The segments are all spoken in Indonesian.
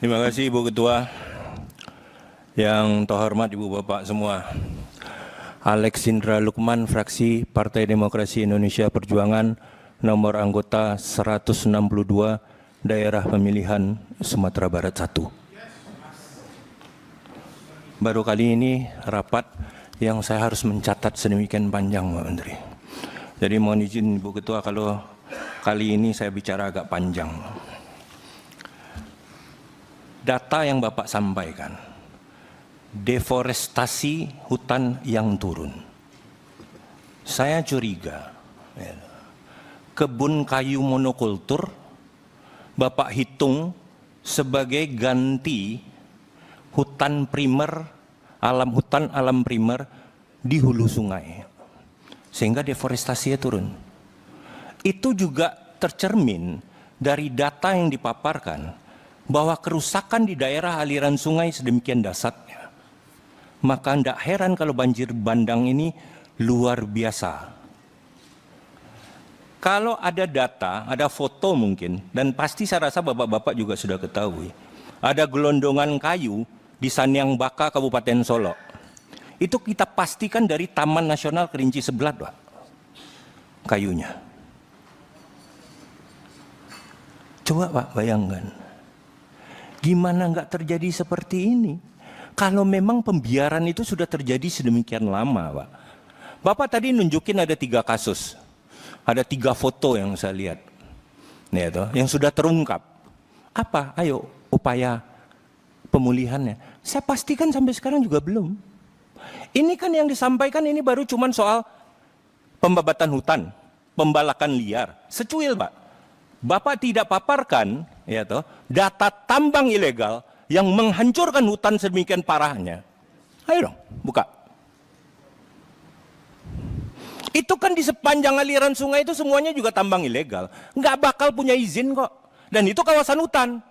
Terima kasih Ibu Ketua. Yang terhormat Ibu Bapak semua. Alex Indra Lukman, fraksi Partai Demokrasi Indonesia Perjuangan, nomor anggota 162, daerah pemilihan Sumatera Barat 1. Baru kali ini rapat yang saya harus mencatat sedemikian panjang, Pak Menteri. Jadi mohon izin Ibu Ketua kalau kali ini saya bicara agak panjang. Data yang Bapak sampaikan, deforestasi hutan yang turun. Saya curiga, kebun kayu monokultur Bapak hitung sebagai ganti hutan primer, hutan alam primer di hulu sungai. Sehingga deforestasinya turun. Itu juga tercermin dari data yang dipaparkan bahwa kerusakan di daerah aliran sungai sedemikian dahsyatnya. Maka tidak heran kalau banjir bandang ini luar biasa. Kalau ada data, ada foto mungkin, dan pasti saya rasa bapak-bapak juga sudah ketahui, ada gelondongan kayu di Sanyang Baka, Kabupaten Solok. Itu kita pastikan dari Taman Nasional Kerinci Seblat, Pak, kayunya. Coba Pak bayangkan, gimana nggak terjadi seperti ini? Kalau memang pembiaran itu sudah terjadi sedemikian lama, Pak. Bapak tadi nunjukin ada 3 kasus. Ada 3 foto yang saya lihat. Nih, itu, yang sudah terungkap. Apa? Ayo, upaya pemulihannya. Saya pastikan sampai sekarang juga belum. Ini kan yang disampaikan ini baru cuman soal pembabatan hutan, pembalakan liar. Secuil, Pak. Bapak tidak paparkan ya toh, data tambang ilegal yang menghancurkan hutan sedemikian parahnya. Ayo dong, buka. Itu kan di sepanjang aliran sungai itu semuanya juga tambang ilegal. Nggak bakal punya izin kok. Dan itu kawasan hutan.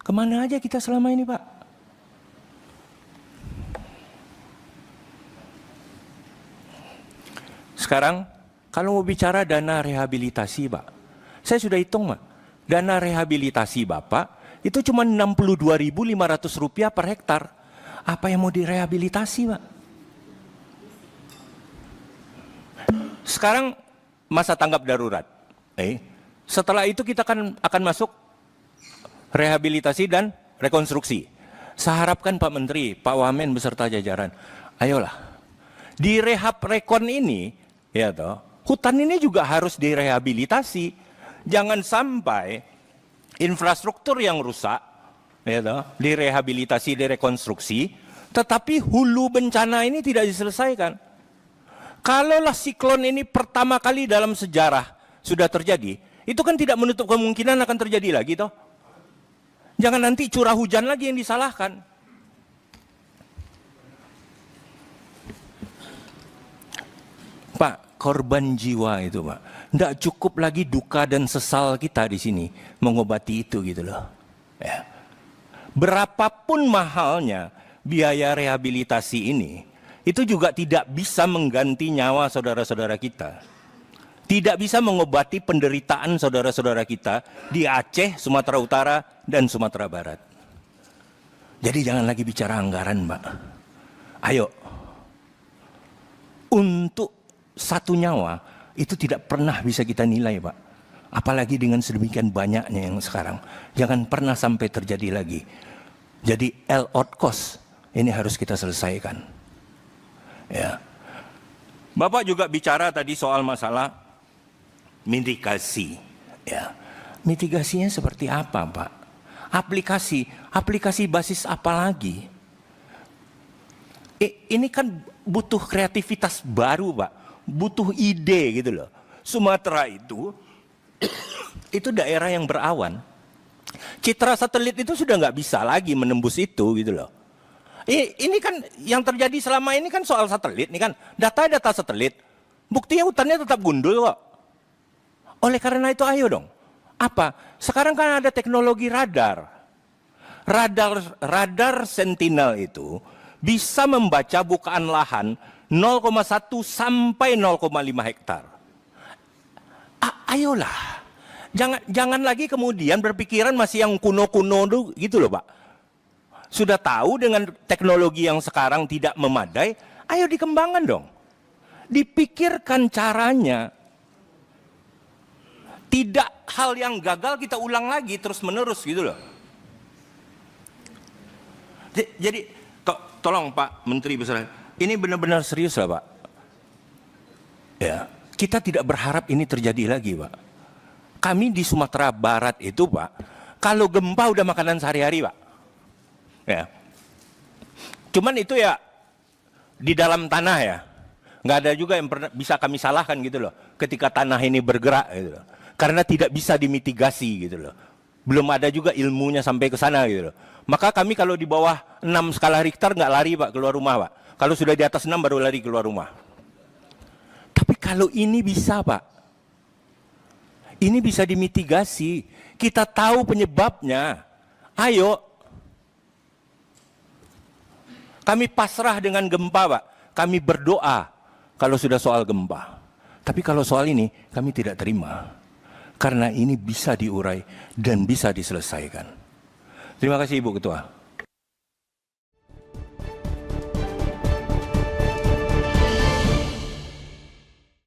Kemana aja kita selama ini, Pak? Sekarang, kalau mau bicara dana rehabilitasi, Pak. Saya sudah hitung, Pak. Dana rehabilitasi Bapak itu cuma Rp62.500 per hektar. Apa yang mau direhabilitasi, Pak? Sekarang masa tanggap darurat. Setelah itu kita akan masuk rehabilitasi dan rekonstruksi. Saya harapkan Pak Menteri, Pak Wamen beserta jajaran, ayolah di rehab rekon ini, ya toh, hutan ini juga harus direhabilitasi. Jangan sampai infrastruktur yang rusak, ya toh, direhabilitasi, direkonstruksi, tetapi hulu bencana ini tidak diselesaikan. Kalaulah siklon ini pertama kali dalam sejarah sudah terjadi, itu kan tidak menutup kemungkinan akan terjadi lagi toh. Jangan nanti curah hujan lagi yang disalahkan. Pak, korban jiwa itu, Pak. Tidak cukup lagi duka dan sesal kita di sini mengobati itu gitu loh. Ya. Berapapun mahalnya biaya rehabilitasi ini, itu juga tidak bisa mengganti nyawa saudara-saudara kita. Tidak bisa mengobati penderitaan saudara-saudara kita di Aceh, Sumatera Utara, dan Sumatera Barat. Jadi jangan lagi bicara anggaran, Pak. Ayo. Untuk satu nyawa, itu tidak pernah bisa kita nilai, Pak. Apalagi dengan sedemikian banyaknya yang sekarang. Jangan pernah sampai terjadi lagi. Jadi all-out cost ini harus kita selesaikan. Ya. Bapak juga bicara tadi soal masalah mitigasi. Ya. Mitigasinya seperti apa, Pak? Aplikasi basis apa lagi? Ini kan butuh kreativitas baru, Pak. Butuh ide gitu loh. Sumatera itu daerah yang berawan. Citra satelit itu sudah nggak bisa lagi menembus itu gitu loh. Ini kan yang terjadi selama ini kan soal satelit, ini kan data satelit. Buktinya hutannya tetap gundul kok. Oleh karena itu ayo dong. Apa? Sekarang kan ada teknologi radar. Radar Sentinel itu bisa membaca bukaan lahan 0,1 sampai 0,5 hektar. Ayolah. Jangan lagi kemudian berpikiran masih yang kuno-kuno dulu gitu loh Pak. Sudah tahu dengan teknologi yang sekarang tidak memadai, ayo dikembangkan dong. Dipikirkan caranya. Tidak hal yang gagal kita ulang lagi terus-menerus gitu loh. Jadi tolong Pak Menteri Besar, ini benar-benar serius lah Pak. Ya, kita tidak berharap ini terjadi lagi Pak. Kami di Sumatera Barat itu Pak, kalau gempa udah makanan sehari-hari Pak. Ya. Cuman itu ya di dalam tanah ya. Nggak ada juga yang pernah bisa kami salahkan gitu loh. Ketika tanah ini bergerak gitu loh. Karena tidak bisa dimitigasi gitu loh. Belum ada juga ilmunya sampai ke sana gitu loh. Maka kami kalau di bawah 6 skala Richter nggak lari Pak keluar rumah Pak. Kalau sudah di atas 6 baru lari keluar rumah. Tapi kalau ini bisa Pak. Ini bisa dimitigasi. Kita tahu penyebabnya. Ayo. Kami pasrah dengan gempa Pak. Kami berdoa kalau sudah soal gempa. Tapi kalau soal ini kami tidak terima. Karena ini bisa diurai dan bisa diselesaikan. Terima kasih Ibu Ketua.